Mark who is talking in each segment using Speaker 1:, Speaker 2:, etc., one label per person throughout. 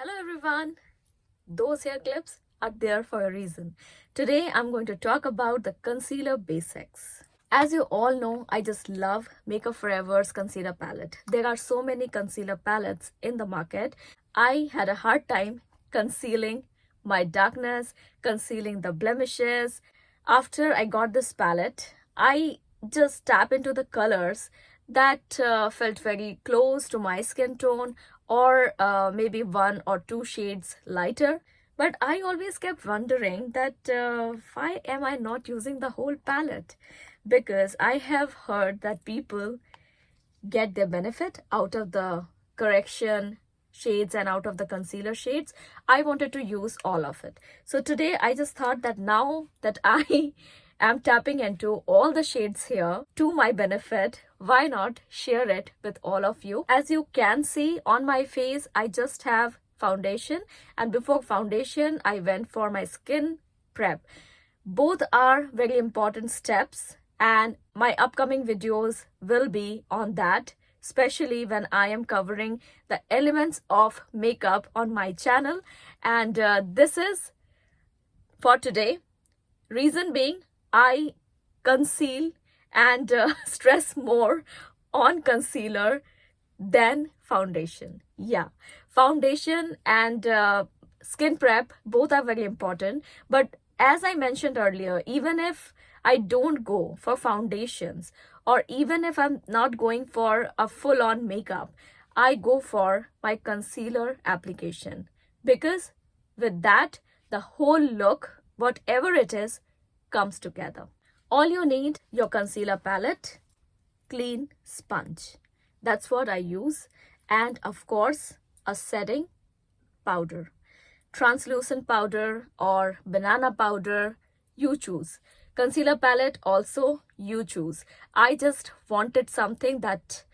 Speaker 1: Hello everyone. Those hair clips are there for a reason. Today I'm going to talk about the concealer basics. As you all know, I just love Makeup Forever's concealer palette. There are so many concealer palettes in the market. I had a hard time concealing my darkness, concealing the blemishes. After I got this palette, I just tap into the colors that felt very close to my skin tone, or maybe one or two shades lighter. But I always kept wondering that why am I not using the whole palette? Because I have heard that people get their benefit out of the correction shades and out of the concealer shades. I wanted to use all of it. So today I just thought that now that I am tapping into all the shades here to my benefit, why not share it with all of you? As you can see on my face, I just have foundation, and before foundation I went for my skin prep. Both are very important steps, and my upcoming videos will be on that, especially when I am covering the elements of makeup on my channel. And this is for today. Reason being, I conceal and stress more on concealer than foundation. Yeah, foundation and skin prep both are very important, but as I mentioned earlier, even if I don't go for foundations, or even if I'm not going for a full-on makeup, I go for my concealer application, because with that the whole look, whatever it is, comes together. All you need, your concealer palette, clean sponge. That's what I use. And of course, a setting powder. Translucent powder or banana powder, you choose. Concealer palette also, you choose. I just wanted something that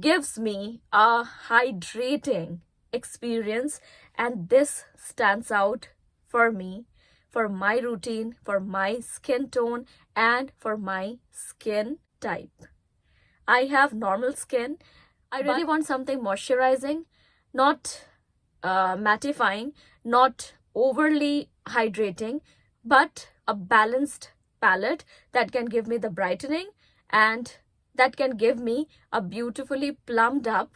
Speaker 1: gives me a hydrating experience, and this stands out for me, for my routine, for my skin tone, and for my skin type. I have normal skin. I really want something moisturizing, not mattifying, not overly hydrating, but a balanced palette that can give me the brightening and that can give me a beautifully plumped up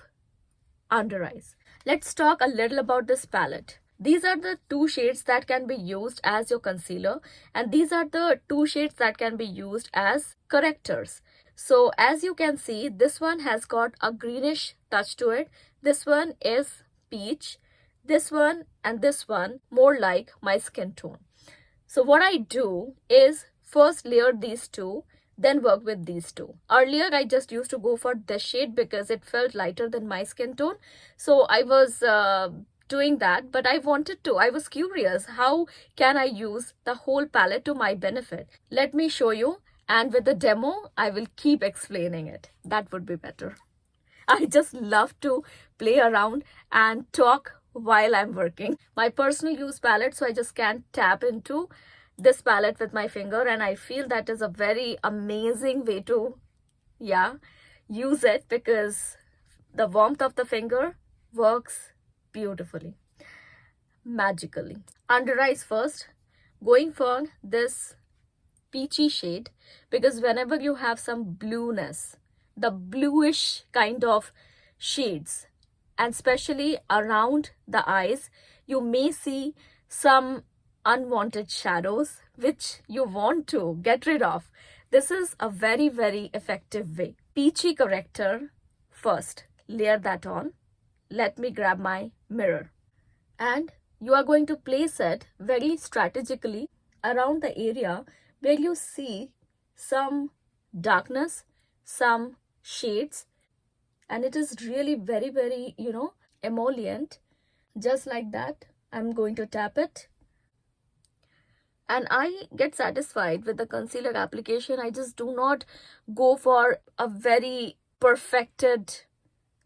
Speaker 1: under eyes. Let's talk a little about this palette. These are the two shades that can be used as your concealer, and these are the two shades that can be used as correctors. So as you can see, this one has got a greenish touch to it. This one is peach. This one and this one more like my skin tone. So what I do is first layer these two, then work with these two. Earlier I just used to go for this shade because it felt lighter than my skin tone. So I was doing that, but I was curious, how can I use the whole palette to my benefit? Let me show you, and with the demo I will keep explaining it. That would be better. I just love to play around and talk while I'm working. My personal use palette, so I just can't tap into this palette with my finger, and I feel that is a very amazing way to use it, because the warmth of the finger works beautifully, magically. Under eyes first, going for this peachy shade, because whenever you have some blueness, the bluish kind of shades, and especially around the eyes, you may see some unwanted shadows which you want to get rid of. This is a very, very effective way. Peachy corrector first, layer that on. Let me grab my mirror, and you are going to place it very strategically around the area where you see some darkness, some shades, and it is really very, very, emollient. Just like that, I'm going to tap it, and I get satisfied with the concealer application. I just do not go for a very perfected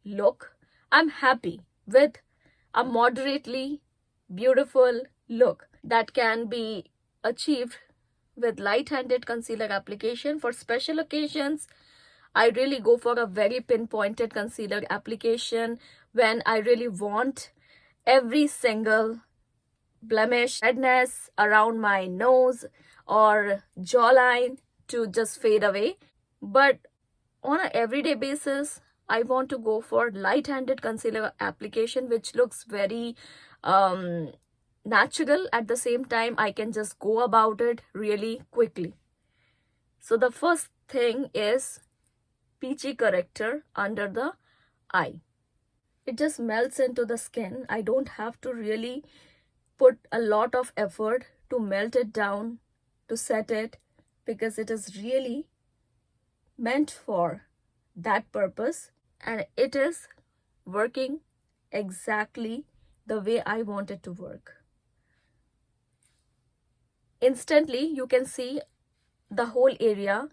Speaker 1: look. I'm happy with a moderately beautiful look that can be achieved with light-handed concealer application. For special occasions, I really go for a very pinpointed concealer application when I really want every single blemish, redness around my nose or jawline to just fade away. But on an everyday basis, I want to go for light-handed concealer application, which looks very natural. At the same time, I can just go about it really quickly. So the first thing is peachy corrector under the eye. It just melts into the skin. I don't have to really put a lot of effort to melt it down, to set it, because it is really meant for that purpose, and it is working exactly the way I want it to work. Instantly, you can see the whole area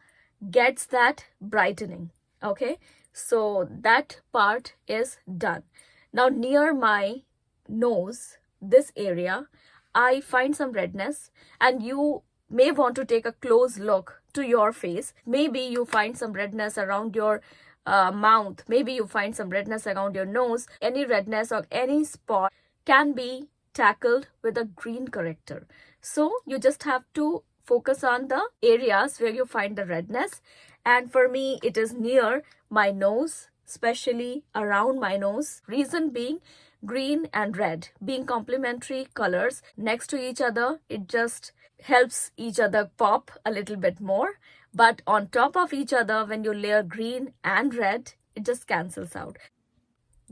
Speaker 1: gets that brightening. Okay, so that part is done. Now near my nose, this area, I find some redness, and you may want to take a close look to your face. Maybe you find some redness around your mouth. Maybe you find some redness around your nose. Any redness or any spot can be tackled with a green corrector. So you just have to focus on the areas where you find the redness. And for me, it is near my nose, especially around my nose. Reason being, green and red being complementary colors next to each other, it just helps each other pop a little bit more. But on top of each other, when you layer green and red, it just cancels out.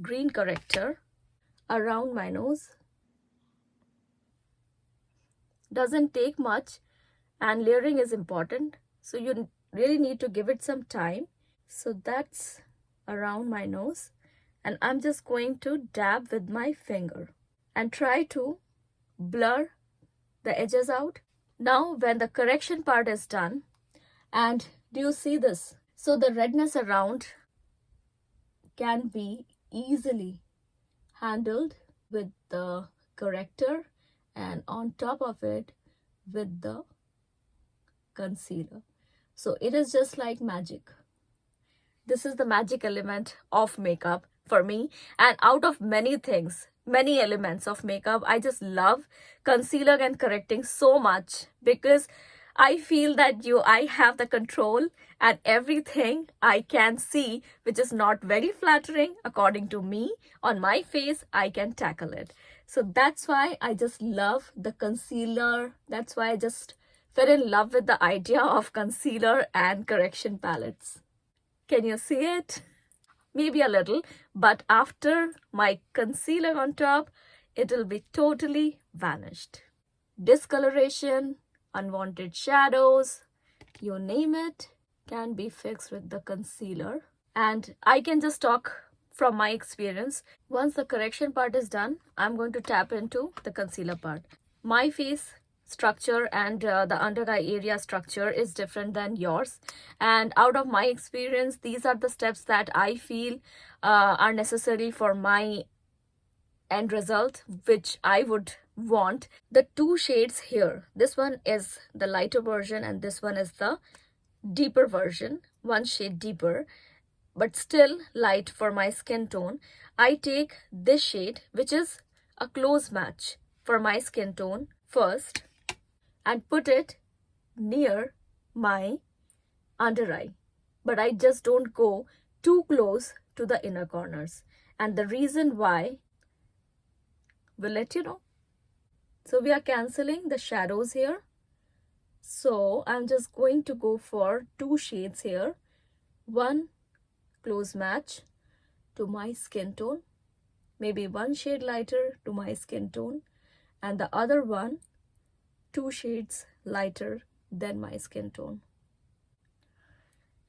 Speaker 1: Green corrector around my nose. Doesn't take much, and layering is important, so you really need to give it some time. So that's around my nose, and I'm just going to dab with my finger and try to blur the edges out. Now when the correction part is done, and do you see this? So the redness around can be easily handled with the corrector, and on top of it with the concealer. So it is just like magic. This is the magic element of makeup for me. And out of many things, many elements of makeup, I just love concealer and correcting so much, because I feel that I have the control, and everything I can see which is not very flattering according to me on my face, I can tackle it. So that's why I just love the concealer. That's why I just fell in love with the idea of concealer and correction palettes. Can you see it? Maybe a little, but after my concealer on top, it'll be totally vanished. Discoloration, unwanted shadows, you name it, can be fixed with the concealer. And I can just talk from my experience. Once the correction part is done, I'm going to tap into the concealer part. My face structure and the under eye area structure is different than yours, and out of my experience, these are the steps that I feel are necessary for my end result, which I would want. The two shades here, this one is the lighter version and this one is the deeper version, one shade deeper but still light for my skin tone. I take this shade, which is a close match for my skin tone, first, and put it near my under eye. But I just don't go too close to the inner corners. And the reason why, we'll let you know. So we are cancelling the shadows here. So I'm just going to go for two shades here. One close match to my skin tone, maybe one shade lighter to my skin tone, and the other one two shades lighter than my skin tone.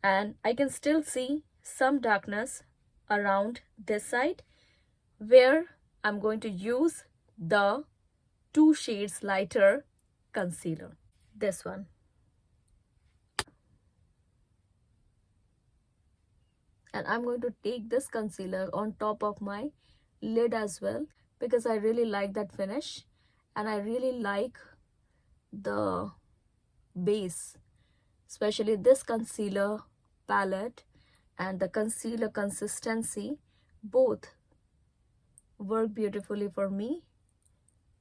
Speaker 1: And I can still see some darkness around this side, where I'm going to use the two shades lighter concealer, this one. And I'm going to take this concealer on top of my lid as well, because I really like that finish and I really like the base, especially this concealer palette and the concealer consistency. Both work beautifully for me,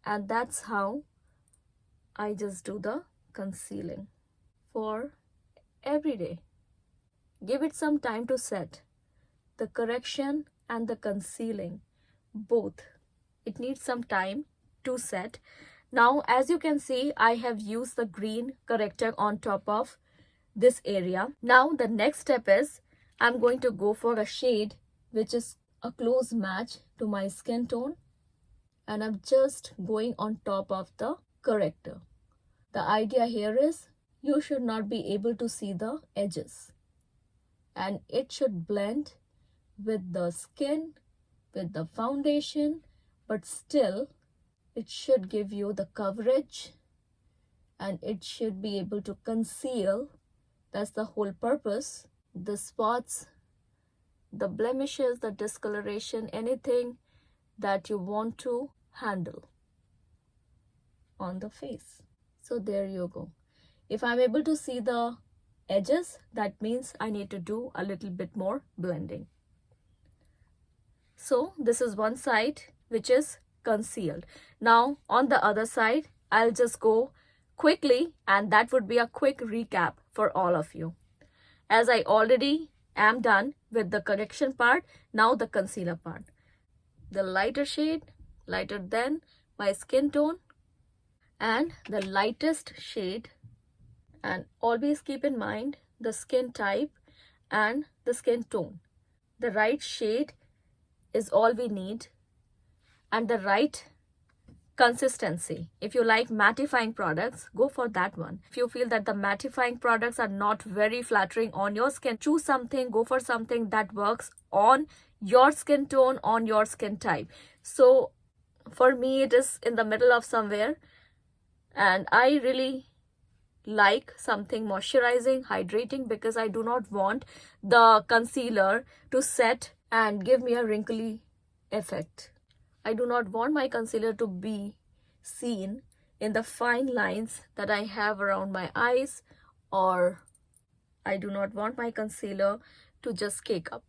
Speaker 1: and that's how I just do the concealing for every day. Give it some time to set. The correction and the concealing, both. It needs some time to set. Now, as you can see, I have used the green corrector on top of this area. Now, the next step is I'm going to go for a shade which is a close match to my skin tone, and I'm just going on top of the corrector. The idea here is you should not be able to see the edges, and it should blend with the skin, with the foundation, but still it should give you the coverage and it should be able to conceal. That's the whole purpose. The spots, the blemishes, the discoloration, anything that you want to handle on the face. So there you go. If I'm able to see the edges, that means I need to do a little bit more blending. So this is one side which is concealed. Now on the other side, I'll just go quickly, and that would be a quick recap for all of you. As I already am done with the correction part, now the concealer part. The lighter shade, lighter than my skin tone, and the lightest shade. And always keep in mind the skin type and the skin tone. The right shade is all we need, and the right consistency. If you like mattifying products, go for that one. If you feel that the mattifying products are not very flattering on your skin, choose something, go for something that works on your skin tone, on your skin type. So for me, it is in the middle of somewhere, and I really like something moisturizing, hydrating, because I do not want the concealer to set and give me a wrinkly effect. I do not want my concealer to be seen in the fine lines that I have around my eyes, or I do not want my concealer to just cake up.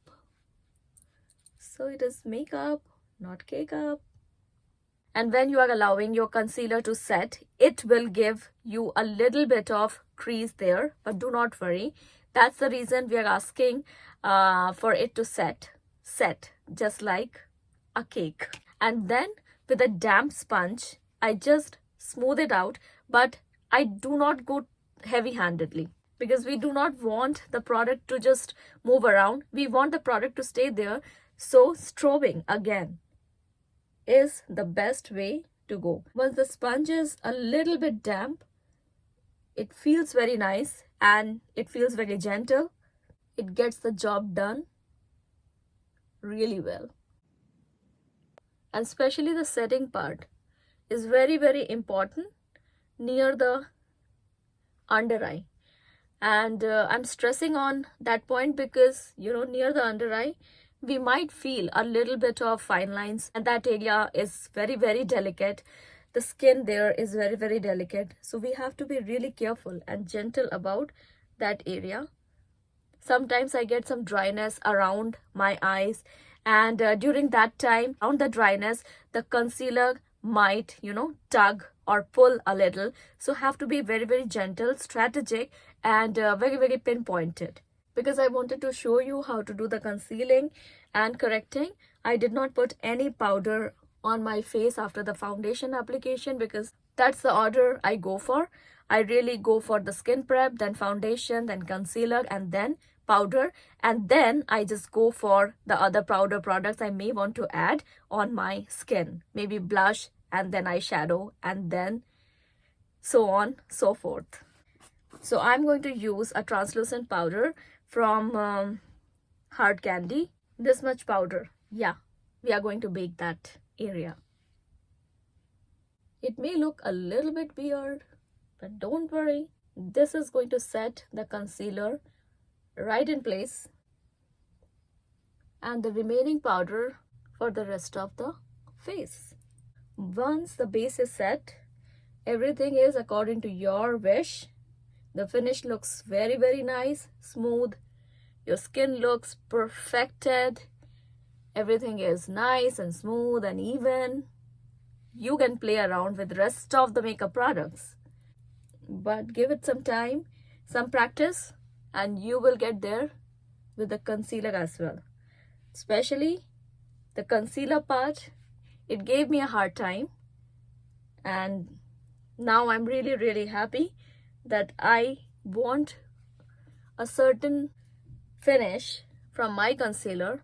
Speaker 1: So it is makeup, not cake up. And when you are allowing your concealer to set, it will give you a little bit of crease there, but do not worry. That's the reason we are asking for it to set just like a cake. And then with a damp sponge, I just smooth it out, but I do not go heavy-handedly, because we do not want the product to just move around. We want the product to stay there. So strobing again is the best way to go. Once the sponge is a little bit damp, it feels very nice and it feels very gentle. It gets the job done really well. And especially the setting part is very, very important near the under eye. And I'm stressing on that point because, near the under eye, we might feel a little bit of fine lines, and that area is very, very delicate. The skin there is very, very delicate. So we have to be really careful and gentle about that area. Sometimes I get some dryness around my eyes, and during that time, around the dryness, the concealer might, tug or pull a little. So have to be very, very gentle, strategic, and very, very pinpointed. Because I wanted to show you how to do the concealing and correcting, I did not put any powder on my face after the foundation application, because that's the order I go for. I really go for the skin prep, then foundation, then concealer, and then powder. And then I just go for the other powder products I may want to add on my skin. Maybe blush, and then eyeshadow, and then so on, so forth. So I'm going to use a translucent powder from Hard Candy. This much powder. Yeah, we are going to bake that area. It may look a little bit weird, but don't worry. This is going to set the concealer right in place, and the remaining powder for the rest of the face. Once the base is set, everything is according to your wish. The finish looks very, very nice, smooth. Your skin looks perfected. everything is nice and smooth and even, you can play around with rest of the makeup products. But give it some time, some practice, and you will get there with the concealer as well. Especially the concealer part, it gave me a hard time, and now I'm really happy that I want a certain finish from my concealer,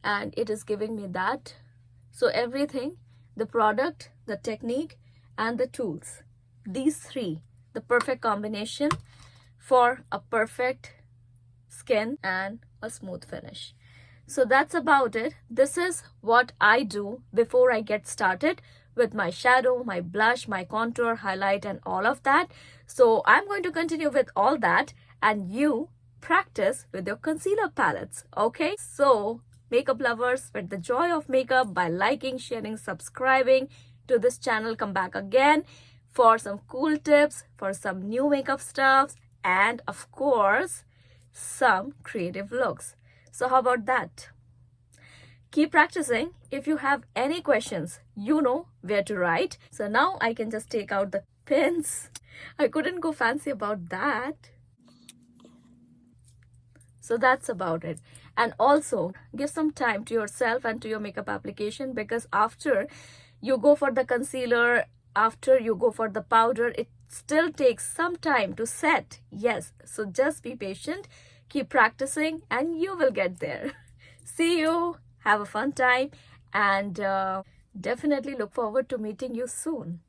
Speaker 1: and it is giving me that. So everything, the product, the technique, and the tools, these three, the perfect combination for a perfect skin and a smooth finish. So that's about it. This is what I do before I get started with my shadow, my blush, my contour, highlight, and all of that. So I'm going to continue with all that, and you practice with your concealer palettes. Okay, so makeup lovers, spread the joy of makeup by liking, sharing, subscribing to this channel. Come back again for some cool tips, for some new makeup stuffs, and of course some creative looks. So how about that? Keep practicing. If you have any questions, you know where to write. So now I can just take out the pins. I couldn't go fancy about that. So that's about it. And also give some time to yourself and to your makeup application, because after you go for the concealer, after you go for the powder, it still takes some time to set. Yes, so just be patient, keep practicing, and you will get there. See you, have a fun time, and definitely look forward to meeting you soon.